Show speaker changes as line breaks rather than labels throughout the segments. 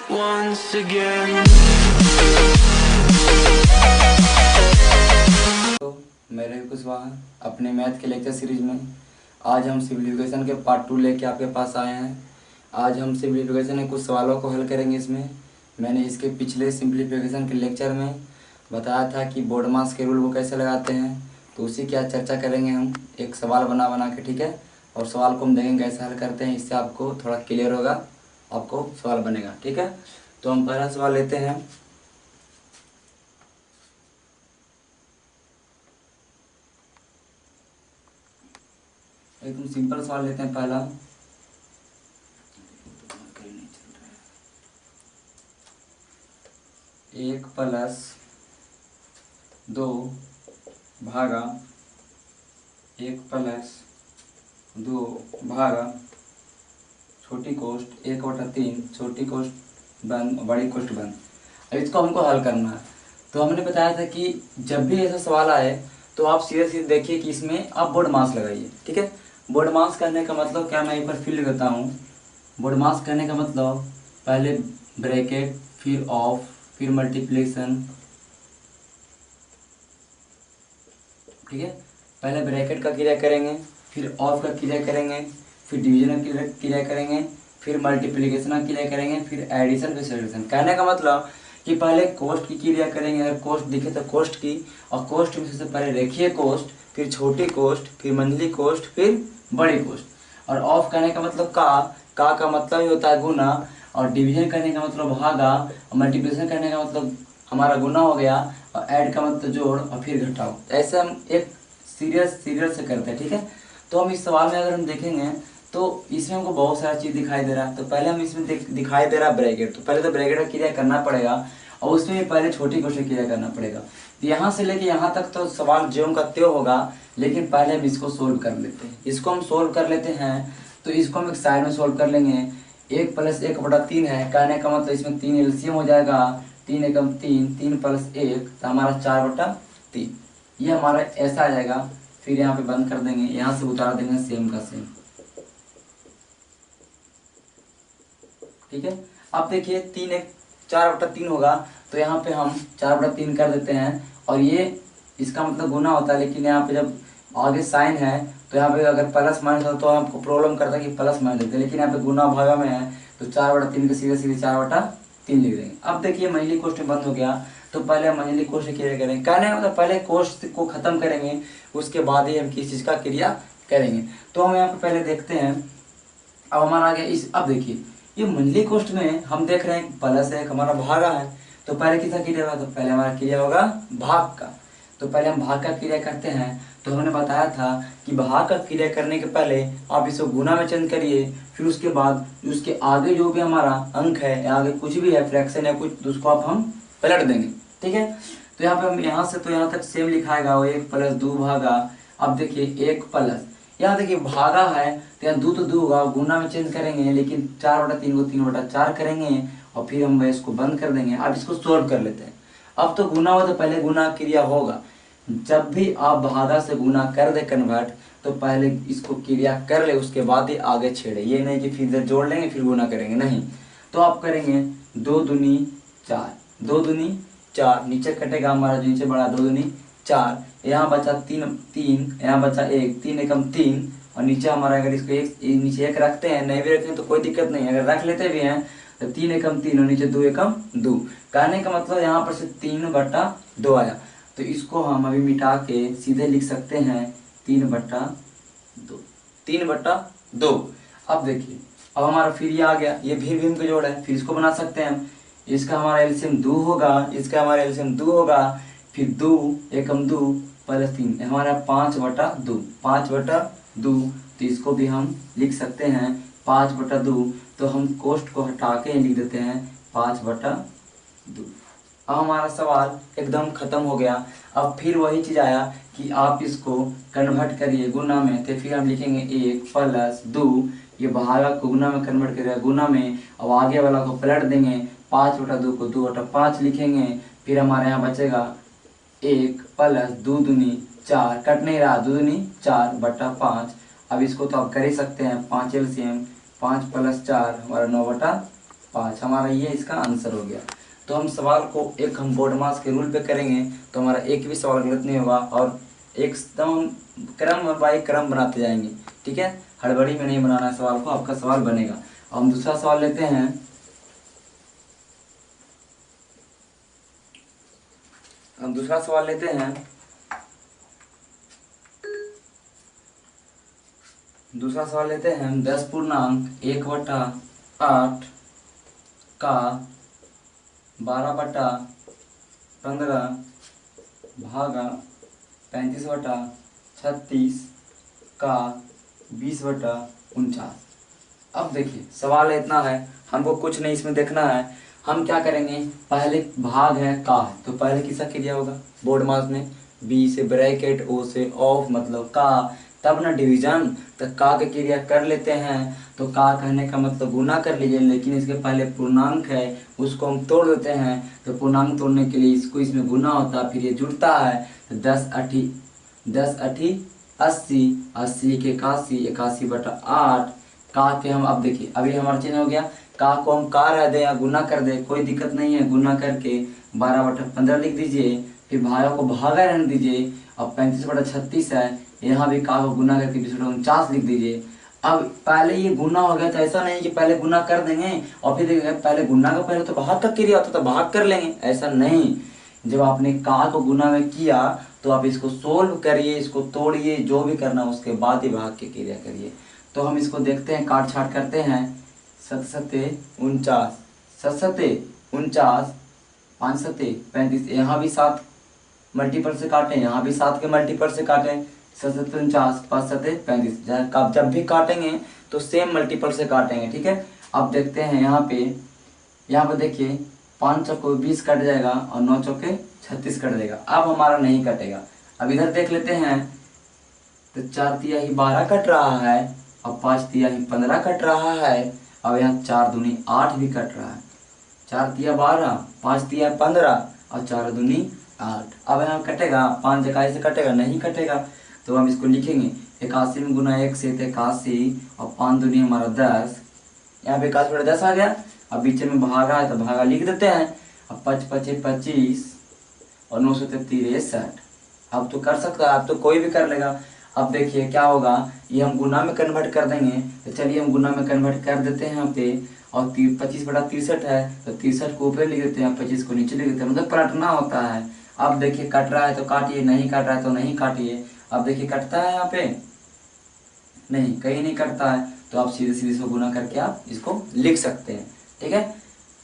once again.
तो मैं रवि कुशवाहा अपने मैथ के लेक्चर सीरीज में आज हम सिम्प्लीफिकेशन के पार्ट 2 लेके आपके पास आए हैं। आज हम सिम्प्लीफिकेशन के कुछ सवालों को हल करेंगे। इसमें मैंने इसके पिछले सिम्प्लीफिकेशन के लेक्चर में बताया था कि बोडमास के रूल को कैसे लगाते हैं, तो उसी की आज चर्चा करेंगे हम एक सवाल बना बना के, ठीक है। और सवाल को हम देखेंगे कैसे हल करते हैं, इससे आपको थोड़ा क्लियर होगा, आपको सवाल बनेगा, ठीक है। तो हम पहला सवाल लेते हैं। एकदम सिंपल सवाल लेते हैं पहला। एक प्लस दो भागा एक प्लस दो भागा छोटी कोष्ट 1/3 छोटी कोष्ट बंद बड़ी कोष्ट बंद। अब इसको हमको हल करना है। तो हमने बताया था कि जब भी ऐसा सवाल आए तो आप सीधे सीधे देखिए कि इसमें आप बोर्ड मास लगाइए, ठीक है। बोर्ड मास करने का मतलब क्या, मैं एक बार फिर लिखता हूँ। बोर्ड मास करने का मतलब पहले ब्रैकेट, फिर ऑफ, फिर मल्टीप्लिकेशन, ठीक है। पहले ब्रैकेट का क्रिया करेंगे, फिर ऑफ का क्रिया करेंगे, फिर डिवीजन का क्रिया करेंगे, फिर मल्टीप्लिकेशन का क्रिया करेंगे, फिर एडिशन, फिर सब्ट्रैक्शन। कहने का मतलब कि पहले कोष्ट की क्रिया करेंगे। अगर कोष्ट दिखे तो कोष्ट की, और कोष्ट में सबसे पहले रेखीय कोष्ट, फिर छोटी कोष्ट, फिर मंझली कोष्ट, फिर बड़ी कोष्ट। और ऑफ कहने का मतलब का मतलब ही होता है गुना, और डिवीजन करने का मतलब भागा, और मल्टीप्लिकेशन करने का मतलब हमारा गुना हो गया, और ऐड का मतलब जोड़, और फिर घटाओ। ऐसे हम एक सीरियल से करते हैं, ठीक है। तो हम इस सवाल में अगर हम देखेंगे तो इसमें हमको बहुत सारा चीज़ दिखाई दे रहा है। तो पहले हम इसमें दिखाई दे रहा है ब्रैकेट, तो पहले तो ब्रैकेट का क्रिया करना पड़ेगा, और उसमें भी पहले छोटी कोष्ट क्रिया करना पड़ेगा। तो यहाँ से लेके यहाँ तक तो सवाल ज्यों का त्यों होगा, लेकिन पहले हम इसको सोल्व कर लेते हैं। इसको हम सोल्व कर लेते हैं, तो इसको हम एक साइड में सोल्व कर लेंगे। 1 + 1/3 है, कहने का मतलब इसमें 3 एलसीएम हो जाएगा। 3 एकम 3, 3 + 1 तो हमारा 4/3, ये हमारा ऐसा आ जाएगा। फिर यहाँ पे बंद कर देंगे, यहाँ से उतार देंगे सेम का सेम, ठीक है। अब देखिए 3 एक 4/3 होगा, तो यहाँ पे हम 4/3 कर देते हैं, और ये इसका मतलब गुना होता है। लेकिन यहाँ पे जब आगे साइन है तो यहाँ पे अगर प्लस माइनस हो तो हमको प्रॉब्लम करता है कि प्लस माइनस देते हैं, लेकिन यहाँ पे गुना भागा में है तो 4/3 के सीधे सीधे 4/3 लिख देंगे। अब देखिए मंझली कोष्ट में बंद हो गया, तो पहले मंझली कोष्ट क्रिया करेंगे। कहने का मतलब पहले कोष्ट को खत्म करेंगे, उसके बाद ही हम किसी चीज़ का क्रिया करेंगे। तो हम यहाँ पे पहले देखते हैं। अब हमारा आ गया इस, अब देखिए ये मंझली कोष्ट में हम देख रहे हैं प्लस है, हमारा भागा है, तो पहले किसका क्रिया होगा, तो पहले हमारा क्रिया होगा भाग का। तो पहले हम भाग का क्रिया करते हैं। तो हमने बताया था कि भाग का क्रिया करने के पहले आप इसको गुना में चेंज करिए, फिर उसके बाद उसके आगे जो भी हमारा अंक है या आगे कुछ भी है, फ्रैक्शन है कुछ, तो उसको आप हम पलट देंगे, ठीक है। तो यहाँ पे हम यहाँ से तो यहाँ तक सेम लिखाएगा, वो 1 + 2 भागा। अब देखिए 1 प्लस, यहाँ देखिए भागा है तो यहाँ 2 तो 2 होगा, गुना में चेंज करेंगे, लेकिन 4/3 को 3/4 करेंगे, और फिर हम इसको बंद कर देंगे। अब इसको सोल्व कर लेते हैं। अब तो गुना हो तो पहले गुना क्रिया होगा। जब भी आप भागा से गुना कर दे कन्वर्ट, तो पहले इसको क्रिया कर ले, उसके बाद ही आगे छेड़े। ये नहीं कि फिर जोड़ लेंगे फिर गुना करेंगे, नहीं। तो आप करेंगे 2 दूनी 4, 2 दूनी 4, नीचे कटेगा हमारा जो नीचे बड़ा 2 दूनी 4, यहाँ बचा 3, यहाँ बचा 1, 3 एकम 3, और नीचे हमारा अगर इसको एक नीचे 1 रखते हैं, नहीं भी रखते हैं तो कोई दिक्कत नहीं, अगर रख लेते भी हैं तो 3 एकम 3 और नीचे 2 एकम 2। कहने का मतलब यहाँ पर से 3/2 आया। तो इसको हम अभी मिटा के सीधे लिख सकते हैं 3/2, 3/2। अब देखिए अब हमारा फिर ये आ गया, ये भी भीम का जोड़ है, फिर इसको बना सकते हैं हम। इसका हमारा एलसीएम 2 होगा, इसका हमारा एलसीएम 2 होगा, फिर 2 एकम 2 + 3 हमारा 5/2, 5/2। तो इसको भी हम लिख सकते हैं 5/2। तो हम कोष्ट को हटा के लिख देते हैं 5/2। अब हमारा सवाल एकदम खत्म हो गया। अब फिर वही चीज़ आया कि आप इसको कन्वर्ट करिए गुना में, तो फिर हम लिखेंगे 1 + 2, ये भागा को गुना में कन्वर्ट करेगा गुना में, अब आगे वाला को पलट देंगे, 5/2 को 2/5 लिखेंगे। फिर हमारे यहाँ बचेगा 1 + 2 दूनी 4, कट नहीं रहा, 2 दूनी 4/5। अब इसको तो आप कर ही सकते हैं, 5 एलसीएम, 5 + 4 हमारा 9/5। 5। हमारा ये इसका आंसर हो गया। तो हम सवाल को एक हम बोर्ड मास के रूल पे करेंगे तो हमारा एक भी सवाल गलत नहीं होगा और एकदम क्रम बाई क्रम बनाते जाएंगे। ठीक है, हड़बड़ी में नहीं बनाना है सवाल को, आपका सवाल बनेगा। अब हम दूसरा सवाल लेते हैं। हम दूसरा सवाल लेते हैं। दूसरा सवाल लेते हैं हम 10.1/8 का 12/15 भागा 35/36 का 20/49। अब देखिए सवाल इतना है, हमको कुछ नहीं इसमें देखना है। हम क्या करेंगे, पहले भाग है का है तो पहले किसका क्रिया होगा बोर्ड मास में, बी से ब्रैकेट ओ से ऑफ मतलब का, तब ना डिवीजन, तो का के क्रिया कर लेते हैं। तो का कहने का मतलब गुना कर लीजिए, लेकिन इसके पहले पूर्णांक है उसको हम तोड़ देते हैं। तो पूर्णांक तोड़ने के लिए इसको इसमें गुना होता है, फिर ये जुड़ता है। तो 10 अठी 80, 80 के 81, 81/8 का के हम अब देखिए अभी हमारा चेंज हो गया। का को हम का रह दे या गुना कर दे कोई दिक्कत नहीं है, गुना करके 12/15 लिख दीजिए, फिर भागा को भागा रहने दीजिए। अब 35/36 है, यहाँ भी का को गुना करके 20/49 लिख दीजिए। अब पहले ये गुना हो गया तो ऐसा नहीं कि पहले गुना कर देंगे और फिर देखेंगे पहले गुना का पहले तो भाग का क्रिया होता तो भाग कर लेंगे, ऐसा नहीं। जब आपने का को गुना में किया तो आप इसको सोल्व करिए, इसको तोड़िए, जो भी करना उसके बाद ही भाग की क्रिया करिए। तो हम इसको देखते हैं, काट छाट करते हैं। 7×7 49, 5×7 35, यहाँ भी 7 मल्टीपल से काटें, यहाँ भी 7 के मल्टीपल से काटें। 7×7 5×7 35, जब भी काटेंगे तो सेम मल्टीपल से काटेंगे। ठीक है, अब देखते हैं यहाँ पे देखिए 5 चौके 20 कट जाएगा और 9 चौके 36 कट जाएगा। अब हमारा नहीं कटेगा। अब इधर देख लेते हैं, तो 4 तिहाई 12 कट रहा है और 5 तिहाई 15 कट रहा है। अब यहाँ 4 दूनी 8 भी कट रहा है। 4 तिया 12, 5 तिया 15 और 4 दूनी 8। अब यहाँ कटेगा, 5 इकाई से कटेगा नहीं कटेगा। तो हम इसको लिखेंगे 81 में गुना 1 से 81 और 5 दूनी हमारा 10। यहाँ पे 81/10 आ गया। अब बीच में भागा है तो भागा लिख देते हैं। अब 5×5 25 और 9 से 63। अब तो कर सकता है, अब तो कोई भी कर लेगा। अब देखिए क्या होगा, ये हम गुना में कन्वर्ट कर देंगे। तो चलिए हम गुना में कन्वर्ट कर देते हैं यहाँ पे। और 25/63 है तो 63 को ऊपर लिख देते हैं, 25 को नीचे लिख देते हैं, मतलब पलटना होता है। अब देखिए कट रहा है तो काटिए, नहीं कट रहा है तो नहीं काटिए। अब देखिए कटता है यहाँ पे, नहीं कहीं नहीं कटता है, तो आप सीधे सीधे इसको गुना करके आप इसको लिख सकते हैं। ठीक है,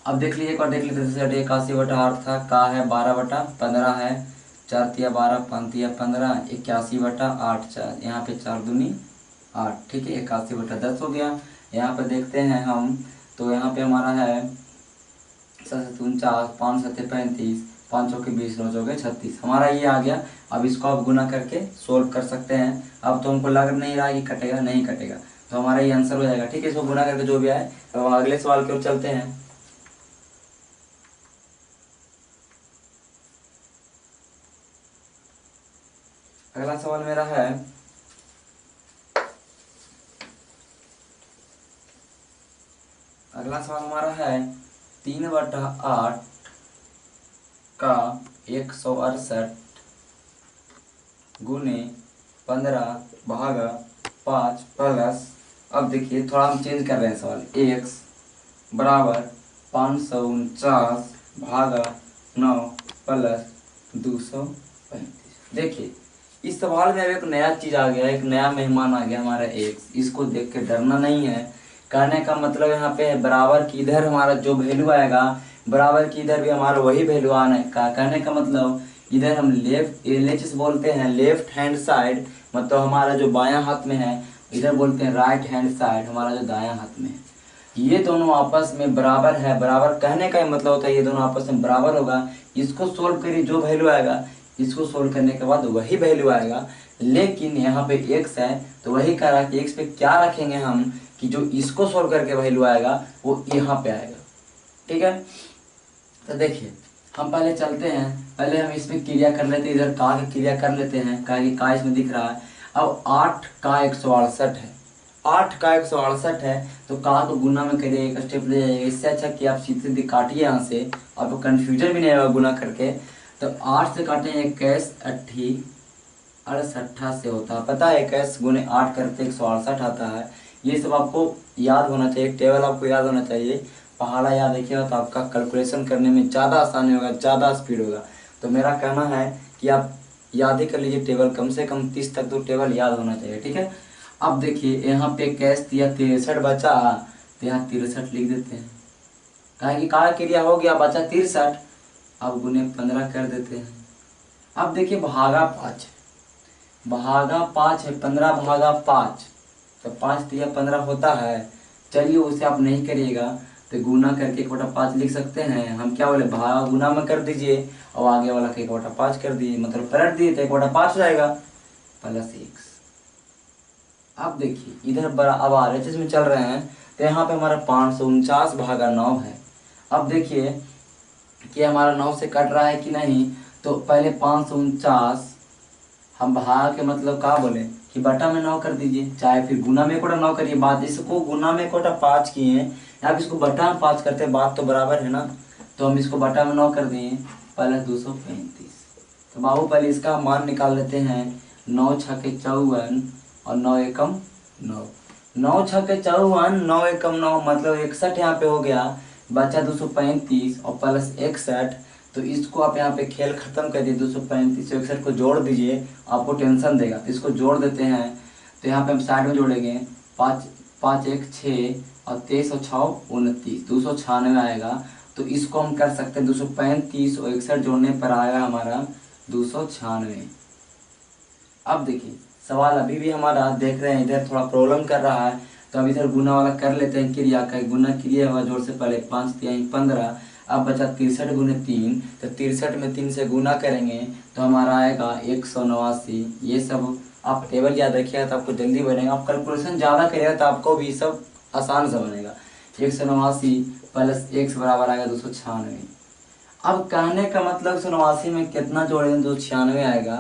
अब देख लीजिए एक बार देख लेते हैं। 81/8 था, का है 12/15 है, 4 तिया 12, 5 तिया 15, 81/8, यहाँ पे 4 दूनी 8। ठीक है, 81/10 हो गया। यहाँ पे देखते हैं हम, तो यहाँ पे हमारा है 7×7 5 7 35, 5 चौके 20, 9 चौके 36, हमारा ये आ गया। अब इसको आप गुना करके सोल्व कर सकते हैं। अब तो हमको लग नहीं रहा कि कटेगा, नहीं कटेगा, तो हमारा ये आंसर हो जाएगा। ठीक है, इसको गुना करके जो भी आए। तो अगले सवाल की ओर चलते हैं। अगला सवाल मेरा है, अगला सवाल हमारा है 3/8 का 168 गुने 15 भागा 5 प्लस, अब देखिए थोड़ा हम चेंज कर रहे हैं सवाल, x बराबर 549 भागा 9 प्लस 235। देखिए इस सवाल में अब एक नया चीज आ गया, एक नया मेहमान आ गया हमारा x। इसको देख के डरना नहीं है। कहने का मतलब यहाँ पे बराबर की इधर हमारा जो वैल्यू आएगा, बराबर की इधर भी हमारा वही वैल्यू आने का। कहने का मतलब इधर हम लेफ्ट LHS बोलते हैं, लेफ्ट हैंड साइड, मतलब हमारा जो बायां हाथ में है, इधर बोलते हैं राइट हैंड साइड, हमारा जो दायां हाथ में है। ये दोनों आपस में बराबर है। बराबर कहने का मतलब होता है ये दोनों आपस में बराबर होगा। इसको सोल्व करिए, जो वैल्यू आएगा इसको सोल्व करने के बाद वही वैल्यू आएगा। लेकिन यहाँ पे x है तो वही कह रहा है कि x पे क्या रखेंगे हम, कि जो इसको सोल्व करके वैल्यू आएगा वो यहाँ पे आएगा। ठीक है, तो देखिए हम पहले चलते हैं, पहले हम इसमें क्रिया कर लेते हैं, इधर का की क्रिया कर लेते हैं, का की का इसमें दिख रहा है। अब 8 का 168 है, 8 का 168 है, तो का को गुना में करिए, एक स्टेप ले जाइए। इससे अच्छा कि आप सीधे सीधे काटिए यहाँ से, आपको कन्फ्यूजन भी नहीं होगा गुना करके। तो 8 से काटें, 21 अट्ठी 68 से होता है, पता है 21 गुने 8 करते 168 आता है। ये सब आपको याद होना चाहिए, टेबल आपको याद होना चाहिए। पहाड़ा याद रखिएगा तो आपका कैलकुलेशन करने में ज़्यादा आसानी होगा, ज़्यादा स्पीड होगा। तो मेरा कहना है कि आप याद ही कर लीजिए टेबल, कम से कम 30 तक तो टेबल याद होना चाहिए, ठीक है। अब देखिए यहाँ पे कैश दिया 63 बचा, तो यहाँ 63 लिख देते हैं, कहा कि कार्य क्रिया हो गया, बचा 63। अब गुने 15 कर देते हैं। अब देखिए भागा 5, भागा 5 है, 15 भागा 5, तो 5 दिया 15 होता है। चलिए उसे आप नहीं करिएगा तो गुना करके 1/5 लिख सकते हैं। हम क्या बोले, भागा गुना में कर दीजिए और आगे वाला के 1/5 कर दीजिए, मतलब पलट दिए तो 1/5 हो जाएगा प्लस x। अब देखिए इधर बड़ा अब RHS में चल रहे हैं, तो यहाँ पे हमारा 549 भागा 9 है। अब देखिए कि हमारा 9 से कट रहा है कि नहीं, तो पहले 549 हम भाग के मतलब क्या बोले कि बटा में 9 कर दीजिए, चाहे फिर गुना में 1/9 करिए। बात इसको गुना में 1/5 किए हैं, आप इसको बटा में 5 करते हैं, बात तो बराबर है ना। तो हम इसको बटा में 9 कर दिए, प्लस 235। तो बाबू पहले इसका मान निकाल लेते हैं। 9 छके 54 और 9 एकम 9, 9 छके 54, 9 एकम 9, मतलब 61 यहाँ पे हो गया। बचा 235 और प्लस 61। तो इसको आप यहाँ पे खेल खत्म कर दिए, 235 से 61 को जोड़ दीजिए, आपको टेंशन देगा। तो इसको जोड़ देते हैं, तो यहाँ पे हम साइड में जोड़ेंगे। 5 5 1 6 और 23 और 6 29, 296 आएगा। तो इसको हम कर सकते हैं 235 और 61 जोड़ने पर आएगा हमारा 296। अब देखिए सवाल अभी भी हमारा देख रहे हैं इधर थोड़ा प्रॉब्लम कर रहा है, तो अब इधर गुना वाला कर लेते हैं क्रिया का। गुना क्रिया हुआ जोड़ से पहले 5 3 15, अब बचा 63 गुने 3, तो 63 में 3 से गुना करेंगे तो हमारा आएगा 189। ये सब आप टेबल याद रखिएगा तो आपको जल्दी बनेगा। आप कैलकुलेशन ज़्यादा करिएगा तो आपको भी सब आसान से बनेगा। 189 प्लस x बराबर आएगा 296। अब कहने का मतलब 189 में कितना जोड़ेंगे, 296 आएगा।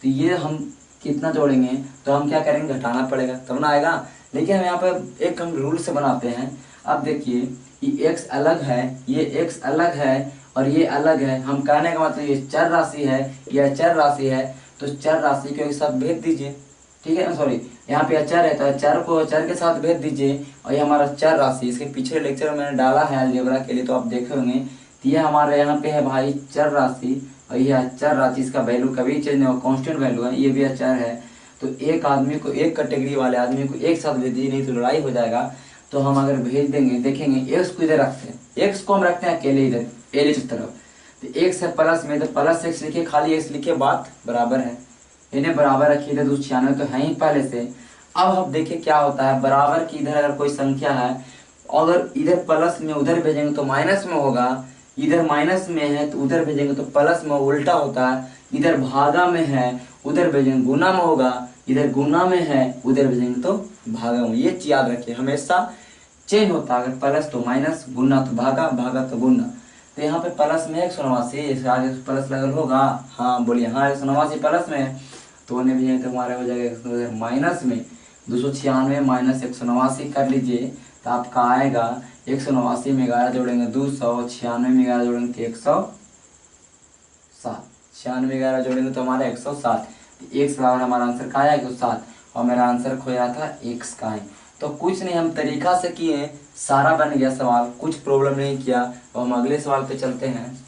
तो ये हम कितना जोड़ेंगे, तो हम क्या करेंगे, घटाना पड़ेगा तब ना आएगा। लेकिन हम यहाँ पे एक हम रूल से बनाते हैं। अब देखिए ये x अलग है, ये x अलग है और ये अलग है। हम कहने का मतलब ये चर राशि है, यह चर राशि है, तो चर राशि को एक साथ भेज दीजिए, ठीक है ना। सॉरी, यहाँ पे अचर है तो अचर को अचर के साथ भेज दीजिए। और ये हमारा चर राशि, इसके पीछे लेक्चर में मैंने डाला है अलजेब्रा के लिए, तो आप देखे होंगे। तो ये हमारे यहाँ पे है भाई चर राशि, और ये अचर राशि, इसका वैल्यू कभी चेंज नहीं होगा, कांस्टेंट वैल्यू है, ये भी अचर है। तो एक आदमी को, एक कैटेगरी वाले आदमी को एक साथ भेज दीजिए, नहीं तो लड़ाई हो जाएगा। तो हम अगर भेज देंगे, देखेंगे एक्स को इधर रखते हैं, एक्स को हम रखते हैं अकेले इधर एल की तरफ, तो एक्स है प्लस में, तो प्लस एक्स लिखे, खाली एक्स लिखे, बात बराबर है। इन्हें बराबर रखिए, इधर 296 तो है ही पहले से। अब हम देखिए क्या होता है, बराबर की इधर अगर कोई संख्या है, अगर इधर प्लस में उधर भेजेंगे तो माइनस में होगा, इधर माइनस में है तो उधर भेजेंगे तो प्लस में, उल्टा होता है। इधर भागा में है, उधर भेजेंगे गुना में होगा, इधर गुना में है, उधर भेजेंगे तो भागा में। ये चीज याद रखिए, हमेशा चेंज होता है, अगर प्लस तो माइनस, गुना तो भागा, भागा तो गुना। तो यहाँ पे प्लस में 189, आगे प्लस लगल होगा, हाँ बोलिए, हाँ 189 प्लस में है, तो उन्हें भी तो हमारा हो जाएगा माइनस में 296 माइनस 189 कर लीजिए, तो आपका आएगा 189 में 11 जोड़ेंगे 200, 96 में 11 जोड़ेंगे तो 107, 96 में 11 जोड़ेंगे तो हमारा 107। एक्स बराबर हमारा आंसर का आया 107, और मेरा आंसर खोया था एक्स का है। तो कुछ नहीं, हम तरीका से किए, सारा बन गया सवाल, कुछ प्रॉब्लम नहीं किया। तो हम अगले सवाल पे चलते हैं।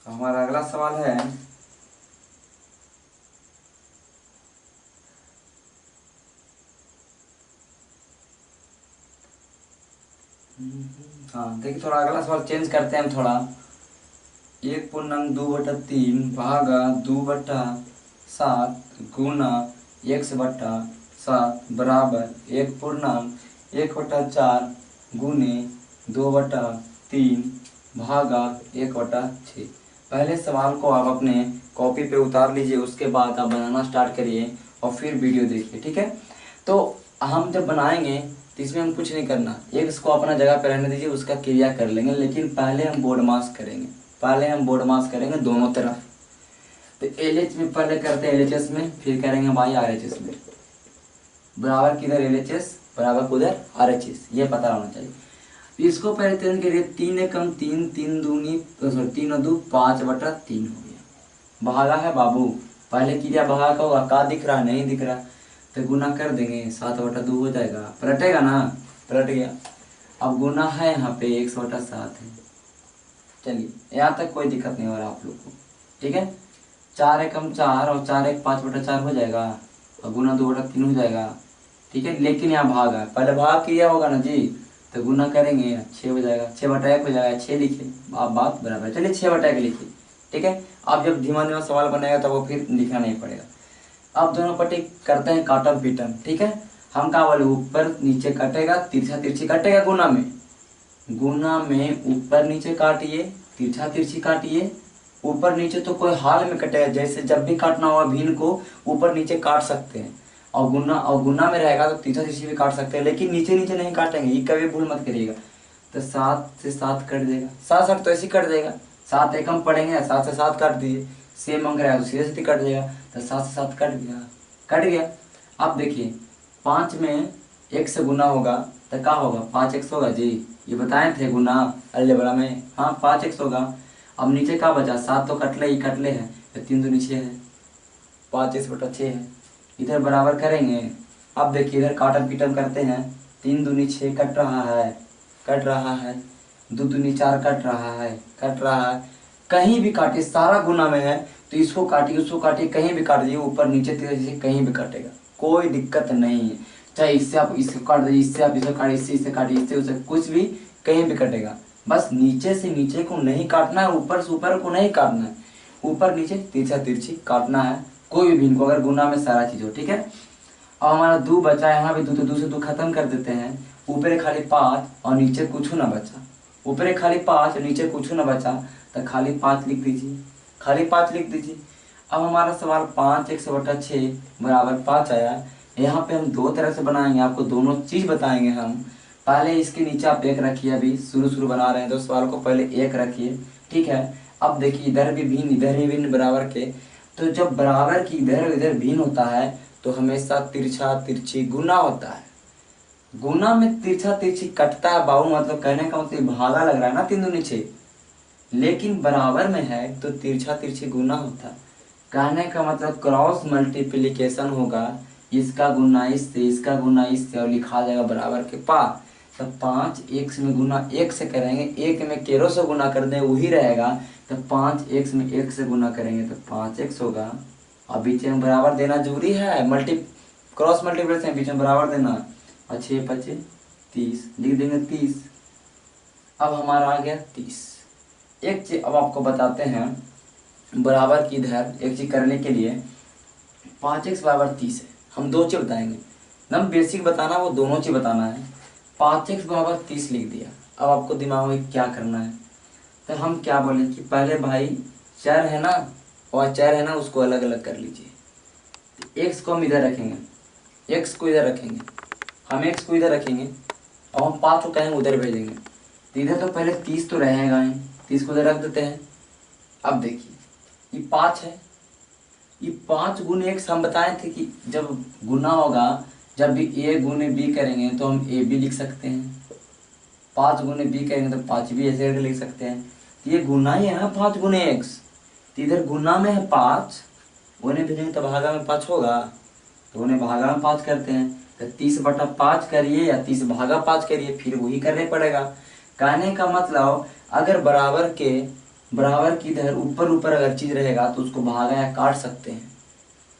हमारा अगला सवाल है, हाँ देखिए थोड़ा अगला सवाल चेंज करते हैं हम थोड़ा। 1/2/3 भागा 2/7 गुना x/7 बराबर 1/1/4 गुने 2/3 भागा 1/6। पहले सवाल को आप अपने कॉपी पे उतार लीजिए, उसके बाद आप बनाना स्टार्ट करिए और फिर वीडियो देखिए, ठीक है। तो हम जब बनाएंगे तो इसमें हम कुछ नहीं करना, एक इसको अपना जगह पे रहने दीजिए, उसका क्रिया कर लेंगे, लेकिन पहले हम बोर्ड मास करेंगे। पहले हम बोर्ड मास करेंगे दोनों तरफ। तो LH में पहले करते हैं LHS में, फिर करेंगे भाई RHS में। बराबर किधर LHS बराबर किधर RHS, ये पता होना चाहिए। तो इसको पहले तेन के लिए 3 एकम 3, 3 दूनी सॉरी 3 और 2 5/3 हो गया। भागा है बाबू, पहले किया भागा का होगा, का दिख रहा नहीं दिख रहा, तो गुना कर देंगे 7/2 हो जाएगा, पलटेगा ना, पलट गया। अब गुना है यहाँ पे 100/7 है। चलिए यहाँ तक कोई दिक्कत नहीं हो रहा आप लोग को, ठीक है। 4 एकम 4 और 4 एक 5/4 हो जाएगा और गुना 2/3 हो जाएगा, ठीक है। लेकिन यहाँ भाग है, पहले भाग किया होगा ना जी, तो गुना करेंगे 6 हो जाएगा, 6/1 हो जाएगा, 6 लिखिए आप, बात बराबर। चलिए 6/1 लिखिए, ठीक है। आप जब धीमा धीमा सवाल बनाएगा तो वो फिर लिखना नहीं पड़ेगा। अब दोनों पट्टी करते हैं काटम पीटम, ठीक है। हम क्या बोले, ऊपर नीचे कटेगा, तिरछा तिरछी कटेगा गुना में, गुना में ऊपर नीचे काटिए, तिरछा तिरछी काटिए। ऊपर नीचे तो कोई हाल में कटेगा, जैसे जब भी काटना होगा भीन को ऊपर नीचे काट सकते हैं, और गुना में रहेगा तो तिरछा तिरछी भी काट सकते हैं, लेकिन नीचे नीचे नहीं काटेंगे, ये कभी भूल मत करिएगा। तो 7 से 7 कट देगा, 7 7 तो ऐसे ही कट देगा, 7 एकम पढ़ेंगे 7 से 7 काट दिए, सेम अंक रहेगा तो सीधे सीधे कट देगा, तो 7 से 7 कट गया, कट गया। अब देखिए 5 में 1 से गुना होगा तो क्या होगा, 5x होगा जी, ये बताए थे गुना अल्ले बड़ा में, हाँ 5x होगा। अब नीचे क्या बचा, 7 तो कटले ही कटले हैं, तो 3 दूनी 6 है, 5x/6 है। इधर बराबर करेंगे, अब देखिए इधर काटम पीटम करते हैं, 3 दूनी 6 कट रहा है, कट रहा है, 2 दूनी 4 कट रहा है, कट रहा है। कहीं भी काटिए, सारा गुना में है तो इसको काटिए उसको काटिए, कहीं भी काट दीजिए, ऊपर नीचे से कहीं भी कटेगा, कोई दिक्कत नहीं है। चाहे इससे आप इसको काट दीजिए, इससे आप इसको काटिए, इससे काटिए, इससे उससे, कुछ भी कहीं भी कटेगा। बस नीचे से नीचे को नहीं काटना है, ऊपर से ऊपर को नहीं काटना है, ऊपर नीचे तिरछा तिरछी काटना है, कोई भी भिन्न को, अगर गुना में सारा चीज हो, ठीक है। अब हमारा 2 बचा है, यहाँ भी 2 तो 2 से 2 खत्म कर देते हैं, ऊपर खाली 5 और नीचे कुछ ना बचा, ऊपर खाली 5 और नीचे कुछ ना बचा, तो खाली 5 लिख दीजिए, खाली 5 लिख दीजिए। अब हमारा सवाल 5x/6 बराबर 5 आया। यहाँ पे हम 2 तरह से बनाएंगे, आपको दोनों चीज बताएंगे हम। पहले इसके नीचे आप 1 रखिए, अभी शुरू बना रहे हैं तो सवाल को पहले 1 रखिए, ठीक है। अब देखिए इधर भी भिन्न इधर ही भिन्न बराबर के, तो जब बराबर की इधर इधर भिन्न होता है तो हमेशा तिरछा तिरछी गुना होता है। गुना में तिरछा तिरछी कटता है बाबू, मतलब कहने का मतलब भागा लग रहा है ना 3 दूनी 6, लेकिन बराबर में है तो तिरछा तिरछी गुना होता है। कहने का मतलब क्रॉस मल्टीप्लिकेशन होगा, इसका गुना इससे, इसका गुना इससे, और लिखा जाएगा बराबर के पास। तो 5x में गुना 1 से करेंगे, 1 में केरो से गुना कर दें वही रहेगा, तो 5x में 1 से गुना करेंगे तो 5x होगा। अब बीच में बराबर देना जरूरी है, क्रॉस मल्टीप्लिकेशन बीच में बराबर देना, और 6 5 30 लिख देंगे 30। अब हमारा आ गया 30। एक चीज अब आपको बताते हैं, बराबर की इधर एक चीज करने के लिए 5x बराबर 30 है, हम 2 चीज बताएंगे ना, बेसिक बताना वो दोनों चीज बताना है। 5x बराबर 30 लिख दिया, अब आपको दिमाग में क्या करना है, तो हम क्या बोले कि पहले भाई चर है ना, और चर है ना उसको अलग अलग कर लीजिए। x को हम इधर रखेंगे, x को इधर रखेंगे, हम x को इधर रखेंगे, और हम 5 को कहेंगे उधर भेजेंगे, तो इधर तो पहले 30 तो रहेगा ही, 30 को इधर रख देते हैं। अब देखिए ये 5 है, ये 5 गुने x हम बताए थे कि जब गुना होगा, जब भी a गुने b करेंगे तो हम a भी लिख सकते हैं, 5 गुने b करेंगे तो 5 भी ऐसे करके लिख सकते हैं। तो ये गुना ही है ना 5 गुने x, तो इधर गुना में है 5, उन्हें भेजेंगे तो भागा में 5 होगा, तो उन्हें भागा में 5 करते हैं, तो 30/5 करिए या 30/5 करिए, फिर वही करने पड़ेगा। कहने का मतलब अगर बराबर की इधर ऊपर ऊपर अगर चीज रहेगा तो उसको भागा या काट सकते हैं।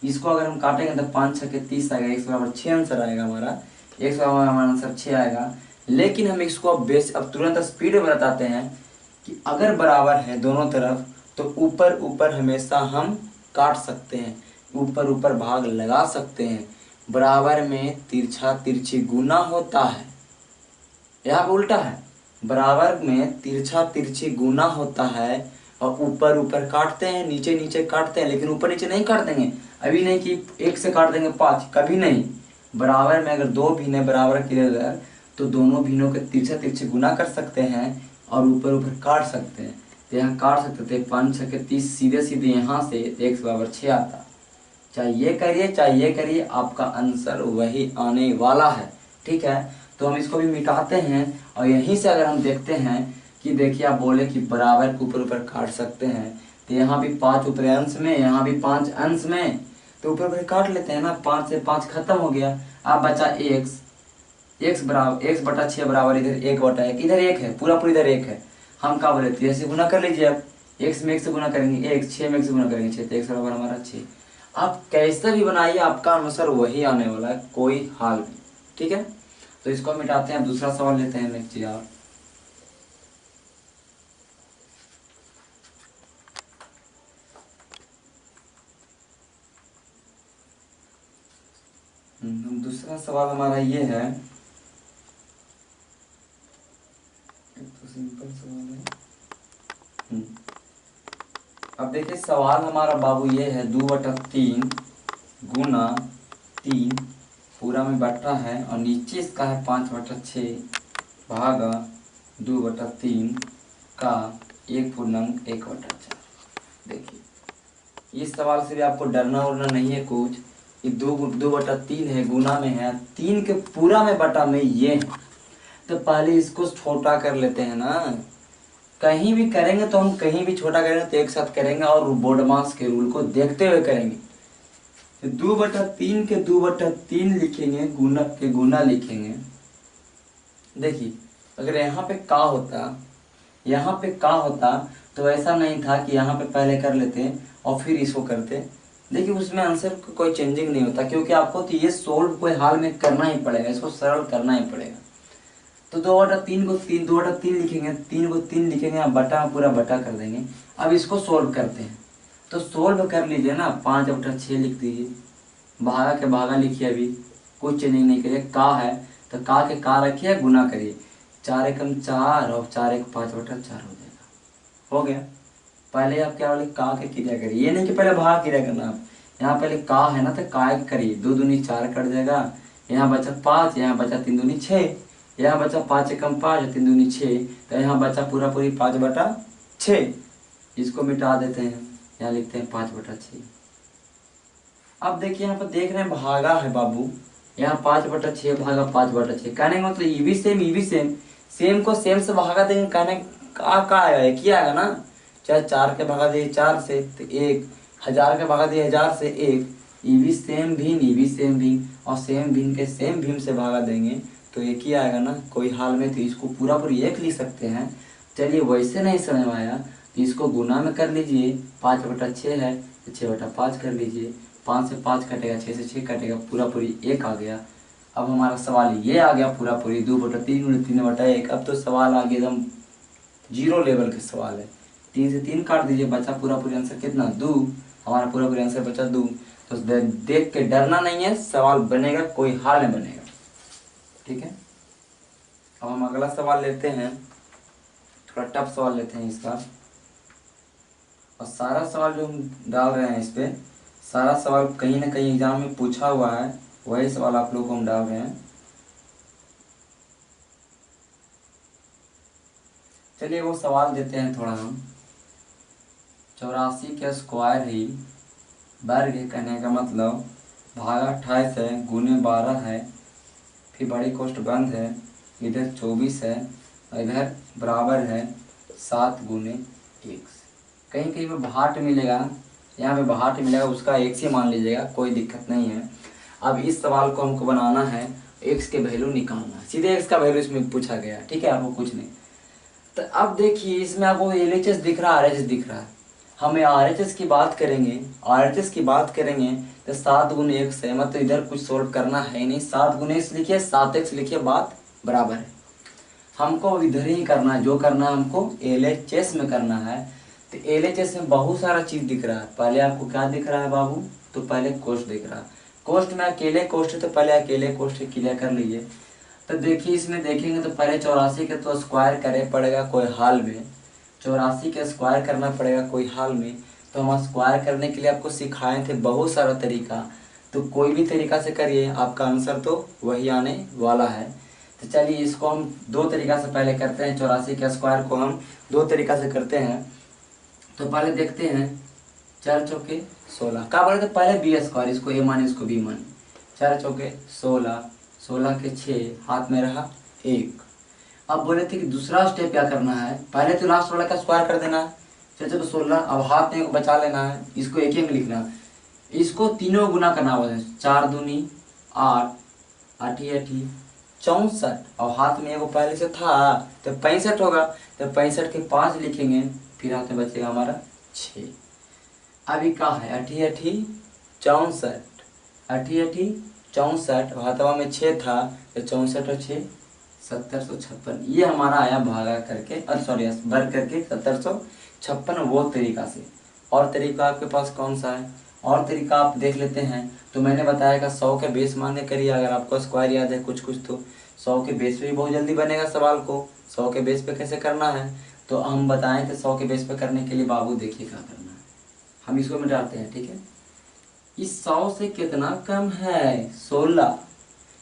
इसको अगर हम काटेंगे तो 5 6 के 30 आएगा, x बराबर 6 आंसर आएगा हमारा, x बराबर हमारा आंसर 6 आएगा। लेकिन हम इसको अब तुरंत स्पीड में बताते हैं कि अगर बराबर है दोनों तरफ तो ऊपर ऊपर हमेशा हम काट सकते हैं, ऊपर ऊपर भाग लगा सकते हैं। बराबर में तिरछा तिरछी गुना होता है, यहाँ पे उल्टा है, बराबर में तिरछा तिरछी गुना होता है, और ऊपर ऊपर काटते हैं, नीचे नीचे काटते हैं, लेकिन ऊपर नीचे नहीं काट देंगे, अभी नहीं कि 1 से काट देंगे 5, कभी नहीं। बराबर में अगर 2 भिन्न बराबर के इधर, तो दोनों भिन्नों के तिरछा तिरछी गुना कर सकते हैं और ऊपर ऊपर काट सकते हैं। तो यहाँ काट सकते थे, 5 6 के 30, सीधे सीधे यहाँ से x बराबर 6 आता। चाहे ये करिए चाहे ये करिए, आपका आंसर वही आने वाला है। ठीक है, तो हम इसको भी मिटाते हैं और यहीं से अगर हम देखते हैं कि देखिए आप बोले कि बराबर के ऊपर ऊपर काट सकते हैं, तो यहाँ भी 5 ऊपर अंश में, यहाँ भी 5 अंश में, तो ऊपर ऊपर काट लेते हैं ना। 5 से 5 खत्म हो गया। अब बचा x बराबर x बटा 6 बराबर इधर 1 बटा 1, इधर 1 है, पूरा पूरी इधर 1 है। हम क्या बोले थे, ऐसे गुना कर लीजिए। अब x में 1 से गुना करेंगे 1, 6 में 1 से गुना करेंगे 6, तो x बराबर हमारा 6। आप कैसे भी बनाइए आपका आंसर वही आने वाला है, कोई हाल नहीं। ठीक है, तो इसको मिटाते हैं। दूसरा सवाल लेते हैं नेक्स्ट यार। दूसरा सवाल हमारा ये है, एक तो सिंपल सवाल है। अब देखिए सवाल हमारा बाबू ये है, 2/3 गुना 3 पूरा में बटा है और नीचे इसका है 5/6 भागा 2/3 का 1/1/4। देखिए इस सवाल से भी आपको डरना उड़ना नहीं है कुछ। ये 2/3 है, गुना में है, 3 के पूरा में बटा में ये है। तो पहले इसको छोटा कर लेते हैं ना। कहीं भी करेंगे तो हम कहीं भी छोटा करेंगे तो एक साथ करेंगे और बोर्डमास के रूल को देखते हुए करेंगे। तो 2/3 के 2/3 लिखेंगे, गुना के गुना लिखेंगे। देखिए अगर यहाँ पे का होता, यहाँ पे का होता तो ऐसा नहीं था कि यहाँ पे पहले कर लेते और फिर इसको करते। देखिए उसमें आंसर कोई चेंजिंग नहीं होता, क्योंकि आपको तो ये सोल्व कोई हाल में करना ही पड़ेगा, इसको सरल करना ही पड़ेगा। तो 2/3 को 2/3 लिखेंगे, 3 को 3 लिखेंगे, आप बटा पूरा बटा कर देंगे। अब इसको सोल्व करते हैं, तो सोल्व कर लीजिए ना। 5/6 लिख दीजिए, भागा के भागा लिखिए, अभी कुछ चेंजिंग नहीं करिए। का है तो का के का रखिए, गुना करिए, 4 एकम 4 और 4 एक 5/4 हो जाएगा। हो गया। पहले आप क्या बोले, का के क्रिया करिए, ये नहीं कि पहले भाग क्रिया करना। आप यहाँ पहले का है ना तो का करिए, 2 दूनी 4 कट जाएगा, यहाँ बचा 5, यहाँ बचा 3 दूनी 6, यहाँ बचा 5 एकम 5, 3 दूनी 6, तो यहाँ बचा पूरा पूरी 5/6। इसको मिटा देते हैं, यहाँ लिखते हैं 5/6। अब देखिए यहाँ पर देख रहे हैं भागा है बाबू, यहाँ 5/6 भागा 5/6। कहने का मतलब ये भी सेम, ये भी सेम, सेम को सेम से भागा देंगे। कहने का आएगा, एक ही आएगा ना। चाहे 4 के भागा दिए 4 से तो 1, 1000 के भागा दिए 1000 से 1, ये भी सेम भिन्न, ये भी सेम भिन्न, और सेम भिन्न के सेम भिन्न से भागा देंगे तो एक ही आएगा ना, कोई हाल में। तो इसको पूरा पूरी एक लिख सकते हैं। चलिए वैसे नहीं समझ में आया तो इसको गुना में कर लीजिए, 5/6 है तो 6/5 कर लीजिए, 5 से 5 कटेगा, 6 से 6 कटेगा, पूरा पूरी 1 आ गया। अब हमारा सवाल ये आ गया पूरा पूरी 2/3 3/1। अब तो सवाल आ गया एकदम जीरो लेवल के सवाल है। 3 से 3 काट दीजिए, बचा पूरा पूरी आंसर कितना, 2। हमारा पूरा पूरी आंसर बचा 2। तो देख के डरना नहीं है, सवाल बनेगा, कोई हाल नहीं बनेगा। ठीक है, अब हम अगला सवाल लेते हैं, थोड़ा टफ सवाल लेते हैं इसका। और सारा सवाल जो हम डाल रहे हैं इस पे, सारा सवाल कहीं ना कहीं एग्जाम में पूछा हुआ है, वही सवाल आप लोगों को हम डाल रहे हैं। चलिए वो सवाल देते हैं थोड़ा हम। 84 के स्क्वायर ही वर्ग है, कहने का मतलब भागा 28 है, गुने 12 है, फिर बड़ी कोष्ठ बंद है, इधर 24 है और इधर बराबर है 7 गुने 1। कहीं कहीं में भाट मिलेगा, यहाँ पे भाट मिलेगा, उसका x ही मान लीजिएगा, कोई दिक्कत नहीं है। अब इस सवाल को हमको बनाना है, x के वैल्यू निकालना है, सीधे x का वैल्यू इसमें पूछा गया। ठीक है, आपको कुछ नहीं। तो अब देखिए इसमें आपको LHS दिख रहा है, RHS दिख रहा है। हमें RHS की बात करेंगे, RHS की बात करेंगे तो 7 गुने 1 है, मतलब इधर कुछ सोल्व करना है नहीं। 7 गुने x लिखिए, 7x लिखिए, बात बराबर है। हमको इधर ही करना है, जो करना है हमको LHS में करना है। तो LHS में बहुत सारा चीज दिख रहा है। पहले आपको क्या दिख रहा है बाबू, तो पहले कोष्ठ दिख रहा है। कोष्ठ में अकेले कोष्ठ है तो पहले अकेले कोष्ठ क्लियर कर लीजिए। तो देखिए इसमें देखेंगे तो पहले 84 के तो स्क्वायर करे पड़ेगा कोई हाल में, 84 के स्क्वायर करना पड़ेगा कोई हाल में। तो हम स्क्वायर करने के लिए आपको सिखाए थे बहुत सारा तरीका, तो कोई भी तरीका से करिए, आपका आंसर तो वही आने वाला है। तो चलिए इसको हम 2 तरीका से पहले करते हैं। 84 के स्क्वायर को हम 2 तरीका से करते हैं। तो पहले देखते हैं, 4 चौके 16, क्या बोले थे पहले बी स्क्वायर, इसको ए माने इसको बी माने, 4 चौके 16, 16 के 6, हाथ में रहा 1। अब बोले थे कि दूसरा स्टेप क्या करना है, पहले तो लास्ट वाला का स्क्वायर कर देना है, 4 चौके 16, अब हाथ में बचा लेना है, इसको एक में लिखना है, इसको तीनों गुना करना होगा, 4 दूनी 8, 8 8 64, और हाथ में एगो पहले से था तो 65 होगा, तो 65 के 5 लिखेंगे, फिर हाथ में बचेगा हमारा 6। अभी क्या है 8 8 64, 8 8 64, हाथवा में 6 था तो 64 और 6 1756, ये हमारा आया भागा करके, सॉरी भर करके 1756, वो तरीका से। और तरीका आपके पास कौन सा है, और तरीका आप देख लेते हैं। तो मैंने बताया कि 100 के बेस मान के करिए, अगर आपको स्क्वायर याद है कुछ कुछ तो 100 के बेस पे भी बहुत जल्दी बनेगा सवाल को। 100 के बेस पे कैसे करना है तो हम बताएं थे, 100 के बेस पे करने के लिए बाबू देखिए क्या करना है, हम इसको मिटाते हैं, ठीक है। इस 100 से कितना कम है 16,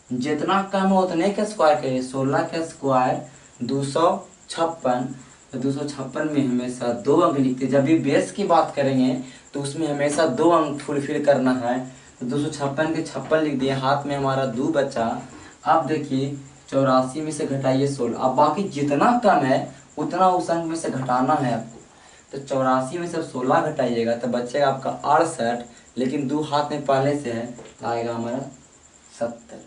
जितना कम हो उतने का स्क्वायर करिए, 16 का स्क्वायर 256, तो 256 में हमेशा 2 अंक लिखते, जब भी बेस की बात करेंगे तो उसमें हमेशा 2 अंक फुलफिल करना है, तो 256 के 56 लिख दिए, हाथ में हमारा 2 बचा। अब देखिए 84 में से घटाइए 16, अब बाकी जितना कम है उतना उस अंक में से घटाना है आपको, तो 84 में से 16 घटाइएगा तो बचेगा आपका 68, लेकिन 2 हाथ में पहले से है तो आएगा हमारा 70।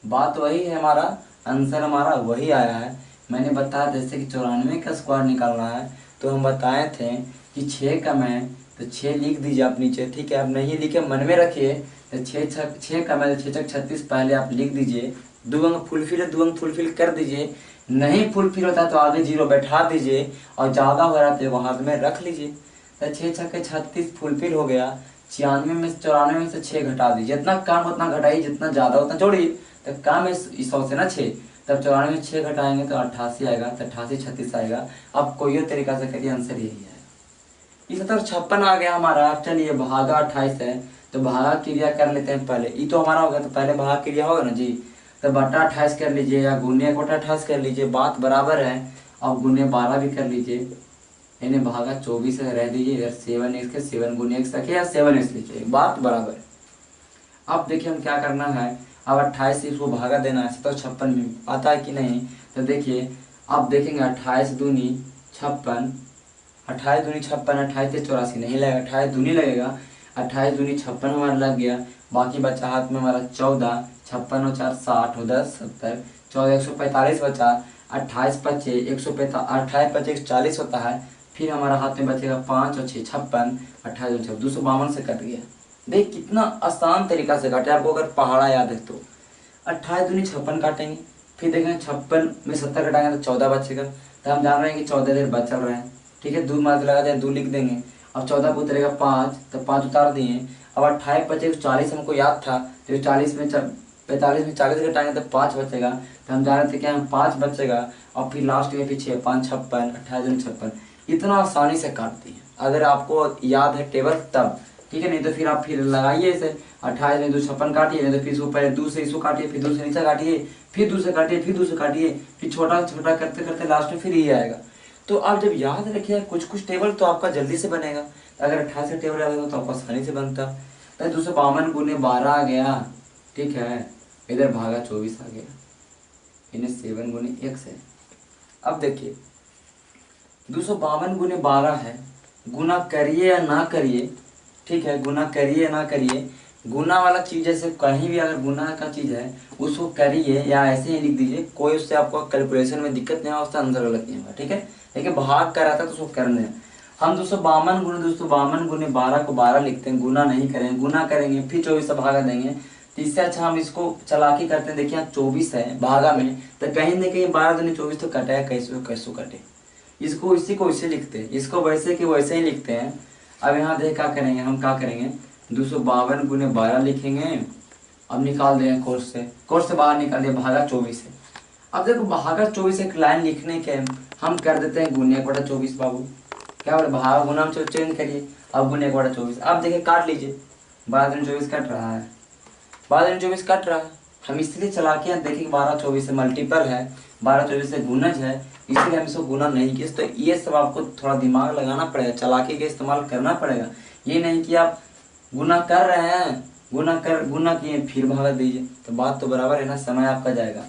बात वही है, हमारा आंसर हमारा वही आया है। मैंने बताया जैसे कि 94 का स्क्वायर निकालना है, तो हम बताए थे कि 6 कम है तो 6 लिख दीजिए आप नीचे, ठीक है। अब नहीं लिखे मन में रखिए, तो 6 कम है तो 6 छक 36 पहले आप लिख दीजिए, 2 अंक फुलफिल है 2 अंक फुलफिल कर दीजिए, नहीं फुलफिल होता तो आगे 0 बैठा दीजिए, और ज़्यादा हो रहा तो हाथ में रख लीजिए। तो 6 छक 36 फुलफिल हो गया, 94 में से 94 में से 6 घटा दीजिए, जितना कम उतना घटाइए, जितना ज़्यादा उतना जोड़िए, तो कम है 100 से ना 6, तब 94 में 6 घटाएंगे तो 88 आएगा, तो 88 36 आएगा। अब कोई और तरीका से करिए, आंसर यही है। इस तरह 56 आ गया हमारा। चलिए भागा 28 है तो भागा क्रिया कर लेते हैं पहले, ये तो हमारा होगा तो पहले भागा क्रिया होगा ना जी, तो बटा 28 कर लीजिए या गुने 1/28 कर लीजिए, बात बराबर है। अब गुने 12 भी कर लीजिए, इन्हें भागा 24 रह दीजिए, इधर 7x 7 गुने x रखिए या 7x लिखिए, बात बराबर है। अब देखिए हम क्या करना है, अब 28 से इसको भागा देना है, तो 56 में आता है कि नहीं, तो देखिए अब देखेंगे 28 दूनी 56, 28 दूनी 56, 28 से 84 नहीं लगेगा, 28 दूनी लगेगा, 28 दूनी 56 हमारा लग गया, बाकी बचा हाथ में हमारा 14, 56 और 4 60 और 10 70, 14 145 बचा, 28 पचे 145, 28 पचे 140 होता है, फिर हमारा हाथ में बचेगा 5 और 6 56, 28 और 252 से कट गया। देख कितना आसान तरीका से काटे, आपको अगर पहाड़ा याद है तो 28 दूनी 56 काटेंगे, फिर देखेंगे 56 में 70 घटाएंगे तो 14 बचेगा, तो हम जान रहे हैं कि 14 देर बचल रहे हैं, ठीक है। 2 मार्क लगा दें, 2 लिख देंगे, अब 14 को उतरेगा 5, तो 5 उतार दिए। अब 28 बचे 40 हमको याद था, तो 40 में 45 में 40 घटाएंगे तो 5 बचेगा, तो हम जान रहे थे कि हम 5 बचेगा, और फिर लास्ट में पीछे 5 56, 28 दूनी 56, इतना आसानी से काटती है अगर आपको याद है टेबल तब, ठीक है। नहीं तो फिर आप फिर लगाइए इसे, 28 में 2 56 काटिए, नहीं तो फिर इसको पहले 2 से इसको काटिए, फिर 2 से नीचे काटिए, फिर 2 से काटिए, फिर 2 से काटिए, फिर छोटा छोटा करते करते लास्ट में फिर ये आएगा। तो आप जब याद रखिए कुछ कुछ टेबल तो आपका जल्दी से बनेगा, अगर 28 का टेबल याद होगा तो आपको आसानी से बनता। तो 252 गुने 12 आ गया, ठीक है, इधर भागा 24 आ गया, इन्हें 7 गुने x है। अब देखिए 252 गुने 12 है, गुना करिए या ना करिए, ठीक है, गुना करिए या ना करिए, गुना वाला चीज़ जैसे कहीं भी अगर गुना का चीज़ है उसको करिए या ऐसे ही लिख दीजिए, कोई उससे आपको कैलकुलेशन में दिक्कत नहीं होगा, उसका आंसर गलत नहीं होगा, ठीक है। लेकिन भाग कर रहा था तो उसको करने हैं। हम 252 गुने 12 को 12 लिखते हैं, गुना नहीं करेंगे, गुना करेंगे फिर 24 से भागा देंगे, तो इससे अच्छा हम इसको चालाकी करते हैं। देखिए यहाँ 24 है भागा में, तो कहीं ना कहीं 12 दूनी 24 तो कटे, कैसे कैसे कटे, इसको इसी को इसे लिखते हैं, इसको वैसे कि वैसे ही लिखते हैं। अब यहाँ देख क्या करेंगे, हम क्या करेंगे 252 गुने 12 लिखेंगे, अब निकाल देंगे कोर्स से बाहर निकाल दिया, भागा 24 है। अब देखो भागा 24 एक लाइन लिखने के हम कर देते हैं गुने 1/24 बाबू, क्या बोले भागा गुना हम चेंज करिए, अब गुने 1/24। अब देखिए काट लीजिए, 12 दूनी 24 कट रहा है, 12 दूनी 24 कट रहा है, हम इसलिए चला के देखिए 12 24 से मल्टीपल है 12 24 से गुणज है, इसलिए हम इसको गुना नहीं किए। तो ये सब आपको थोड़ा दिमाग लगाना पड़ेगा, चालाकी का इस्तेमाल करना पड़ेगा। ये नहीं कि आप गुना कर रहे हैं, गुना किए फिर भागा दीजिए, तो बात तो बराबर है ना, समय आपका जाएगा।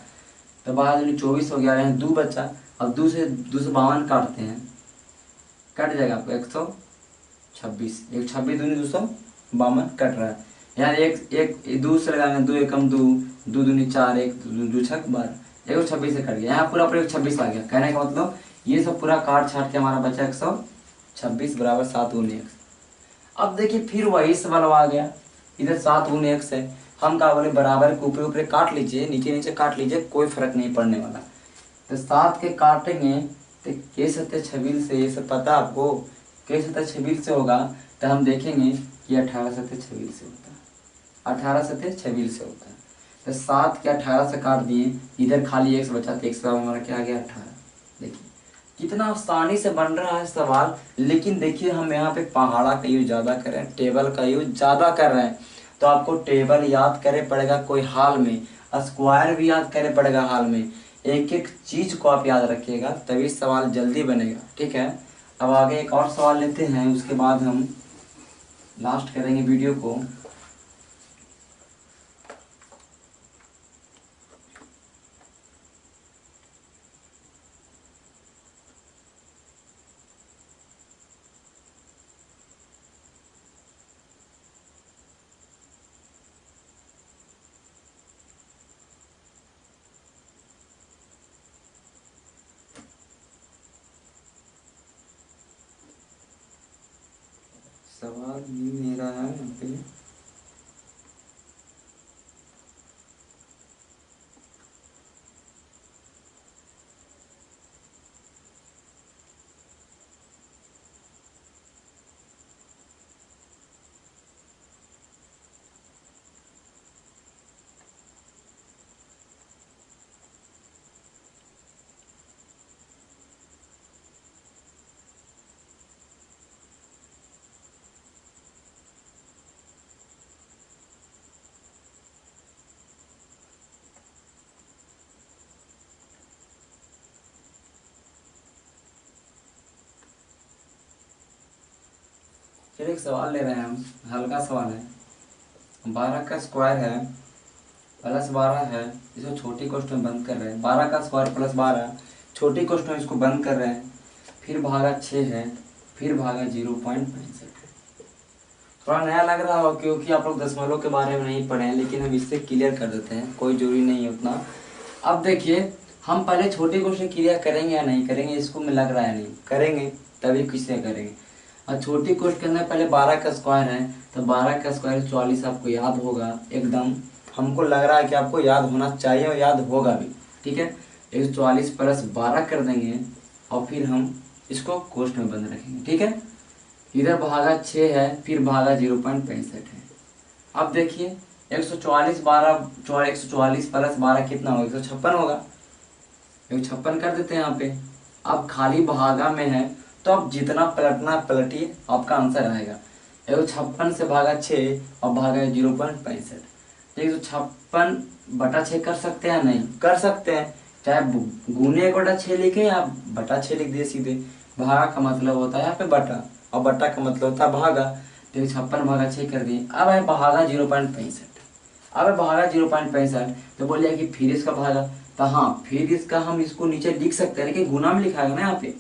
तो 12×24 हो गया, यहाँ 2 बचा। अब 2 से 252 काटते हैं, कट जाएगा आपको 126, 126 दूनी 252 कट रहा है। यहाँ एक 2 से लगाएंगे, 2 एकम 2, 2 दूनी 4, 1 2 छक 12, 126 से कट गया। यहाँ पूरा 126 आ गया। कहने का मतलब ये सब पूरा काट छाट के हमारा बचा 126 बराबर 7×1। अब देखिए फिर वही सवाल आ गया, इधर 7×1 है। हम क्या बोले, बराबर के ऊपर ऊपर काट लीजिए, नीचे नीचे काट लीजिए, कोई फर्क नहीं पड़ने वाला। तो 7 के काटेंगे तो के 7×26 से, ये सब पता आपको, के 7×26 से होगा। तो हम देखेंगे कि 18×7=26 से होता है, 18×7=26 से होता है। तो 7 के 18 से काट दिए, इधर खाली 1 बचा, तो 1 से हमारा क्या आ गया 18। देखिए कितना आसानी से बन रहा है सवाल। लेकिन देखिए हम यहाँ पे पहाड़ा का यूज ज़्यादा कर रहे हैं, टेबल का यूज ज़्यादा कर रहे हैं। तो आपको टेबल याद करे पड़ेगा कोई हाल में, स्क्वायर भी याद करे पड़ेगा हाल में। एक एक चीज को आप याद रखिएगा, तभी सवाल जल्दी बनेगा। ठीक है, अब आगे एक और सवाल लेते हैं, उसके बाद हम लास्ट करेंगे वीडियो को। सवाल मिल नहीं रहा है यहाँ पे। फिर एक सवाल ले रहे हैं हम, हल्का सवाल है। 12 का स्क्वायर है प्लस 12 है, इसको छोटी कोष्ठ में बंद कर रहे हैं। 12 का स्क्वायर प्लस 12 छोटी कोष्ठ में इसको बंद कर रहे हैं, फिर भागा 6 है, फिर भागा 0.65 है। थोड़ा नया लग रहा हो क्योंकि आप लोग दशमलव के बारे में नहीं पढ़े हैं, लेकिन हम इससे क्लियर कर देते हैं, कोई जरूरी नहीं है उतना। अब देखिए हम पहले छोटी क्वेश्चन क्लियर करेंगे या नहीं करेंगे, इसको में लग रहा है नहीं करेंगे, तभी किससे करेंगे। और छोटी क्वेश्चन के अंदर पहले 12 का स्क्वायर है, तो 12 का स्क्वायर 44 आपको याद होगा एकदम। हमको लग रहा है कि आपको याद होना चाहिए और याद होगा भी। ठीक है, 144 प्लस 12 कर देंगे और फिर हम इसको कोष्ठ में बंद रखेंगे। ठीक है, इधर भागा 6 है, फिर भागा 0.65 है। अब देखिए 144 प्लस 12 कितना होगा, 156 होगा। 156 कर देते हैं यहाँ पे। अब खाली भागा में है, तो अब जितना पलटना पलटिए, आपका आंसर आएगा। 156 से भागा 6 और भागा 0.65। 156/6 कर सकते हैं नहीं कर सकते हैं, चाहे गुने 1/6 लिखे या बटा 6 लिख दिए सीधे। भागा का मतलब होता है यहाँ पे बटा, और बटा का मतलब होता है भागा। तो 156/6 कर दिए। अब है भागा 0.65। अब भागा 0.65, तो बोलिए कि फिर इसका भागा, तो हाँ फिर इसका हम इसको नीचे लिख सकते हैं, लेकिन गुना में लिखाएगा ना यहाँ पे।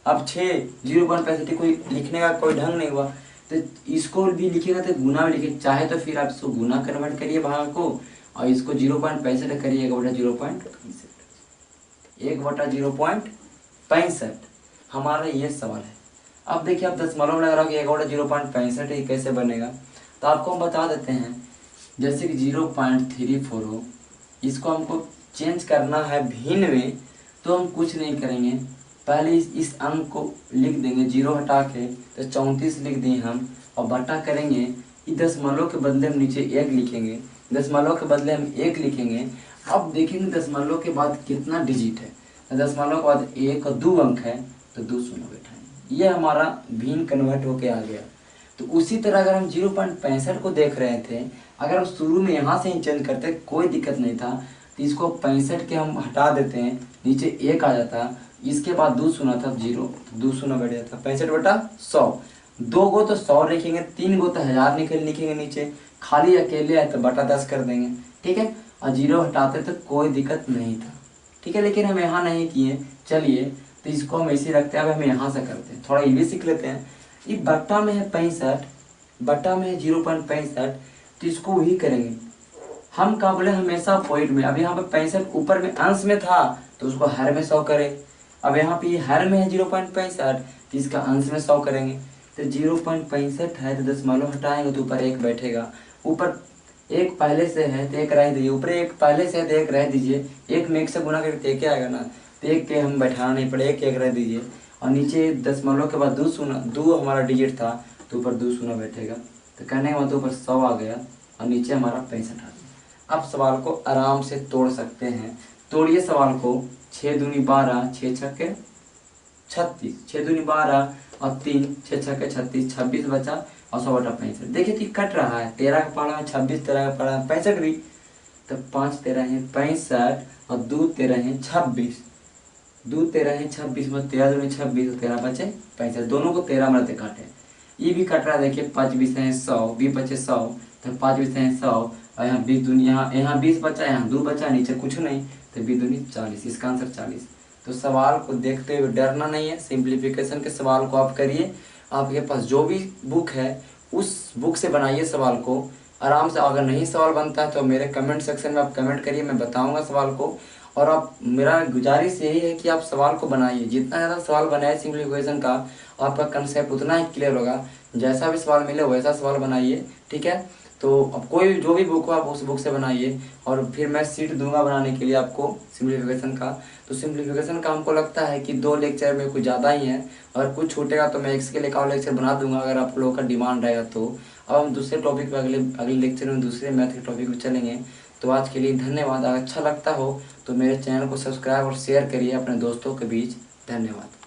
अब 6 0.65 कोई लिखने का कोई ढंग नहीं हुआ, तो इसको भी लिखेगा तो गुना में लिखे, चाहे तो फिर आप इसको गुना कन्वर्ट करिए भागा को, और इसको 0.65 करिए 1/0.65, 1/0.65। हमारा ये सवाल है। अब देखिए आप दशमलव लग रहा हो कि 1/0.65 कैसे बनेगा, तो आपको हम बता देते हैं। जैसे कि 0.34 हो, इसको हमको चेंज करना है भिन्न में, तो हम कुछ नहीं करेंगे, पहले इस अंक को लिख देंगे, 0 हटा के तो 34 लिख दिए हम, और बटा करेंगे। इस दशमलव के बदले हम नीचे 1 लिखेंगे, दशमलव के बदले हम 1 लिखेंगे। अब देखेंगे दशमलव के बाद कितना डिजिट है, दशमलव के बाद 1 और 2 अंक है, तो 2 शून्य बैठाएंगे। ये हमारा भिन्न कन्वर्ट होके आ गया। तो उसी तरह अगर हम 0.65 को देख रहे थे, अगर हम शुरू में यहाँ से ही चेंज करते कोई दिक्कत नहीं था, तो इसको 65 के हम हटा देते हैं, नीचे 1 आ जाता, इसके बाद 2 शून्य था 0, 2 शून्य बैठ जाता, 65/100। 2 गो तो 100 लिखेंगे, 3 गो तो 1000 लिखेंगे नीचे, खाली अकेले है तो बटा 10 कर देंगे, ठीक है। और 0 हटाते तो कोई दिक्कत नहीं था, ठीक है। लेकिन हम यहाँ नहीं किए, चलिए तो इसको हम ऐसे रखते हैं। अब हम यहाँ से करते हैं, थोड़ा ये भी सीख लेते हैं। ये बट्टा में है 65, बट्टा में है 0.65, तो इसको वही करेंगे हम। क्या बोले, हमेशा पॉइंट में। अब यहाँ पे 65 ऊपर में अंश में था तो उसको हर में 100 करें। अब यहाँ पे ये हर में है 0.65, तो इसका अंश में 100 करेंगे। तो 0.65 है तो दशमलव हटाएंगे तो ऊपर 1 बैठेगा। ऊपर 1 पहले से है तो 1 रह दीजिए, ऊपर 1 पहले से है तो 1 रह दीजिए। 1 में 1 से गुना करके 1 आएगा ना, तो 1 के हम बैठाना नहीं पड़े, 1 रह दीजिए। और नीचे दशमलव के बाद 2 शून्य, 2 हमारा डिजिट था तो ऊपर 2 शून्य बैठेगा। तो कहने का मतलब ऊपर 100 आ गया और नीचे हमारा 65 आ गया। अब सवाल को आराम से तोड़ सकते हैं। तोड़िए सवाल को। 6 दूनी 12, 6 छक्के 36, 6 दूनी 12 और 3, 6 छक्के 36, 26 बचा और 100/65। देखिए तो कट रहा है, 13 का पढ़ा है 26, 13 का पढ़ा है 65 भी। तो 5 13 है 65 और 2 13 है 26, 2 13 है 26 में 13 दूनी 26 और 13 बचे 65। दोनों को 13 मरते काटे, ये भी कट रहा है। देखिए 5 20 है 100, 20 बचे 100, तो 5 20 है 100 और यहाँ 20 दूनी, यहाँ 20 बचा, यहाँ 2 बचा, नीचे कुछ नहीं, तो 20 दूनी 40, इसका आंसर 40। तो सवाल को देखते हुए डरना नहीं है, सिंप्लीफिकेशन के सवाल को आप करिए। आपके पास जो भी बुक है उस बुक से बनाइए सवाल को आराम से। अगर नहीं सवाल बनता है तो मेरे कमेंट सेक्शन में आप कमेंट करिए, मैं बताऊंगा सवाल को। और आप, मेरा गुजारिश यही है कि आप सवाल को बनाइए, जितना ज़्यादा सवाल बनाए सिंप्लीफिकेशन का आपका कंसेप्ट उतना ही क्लियर होगा। जैसा भी सवाल मिले वैसा सवाल बनाइए, ठीक है। तो अब कोई जो भी बुक हो आप उस बुक से बनाइए, और फिर मैं सीट दूंगा बनाने के लिए आपको सिंप्लीफिकेशन का। तो सिंप्लीफिकेशन का हमको लगता है कि 2 लेक्चर में कुछ ज़्यादा ही है, और कुछ छूटेगा तो मैं इसके लिए एक और लेक्चर बना दूंगा अगर आप लोगों का डिमांड रहेगा तो। अब हम दूसरे टॉपिक पर अगले लेक्चर में दूसरे मैथ के टॉपिक पर चलेंगे। तो आज के लिए धन्यवाद। अगर अच्छा लगता हो तो मेरे चैनल को सब्सक्राइब और शेयर करिए अपने दोस्तों के बीच। धन्यवाद।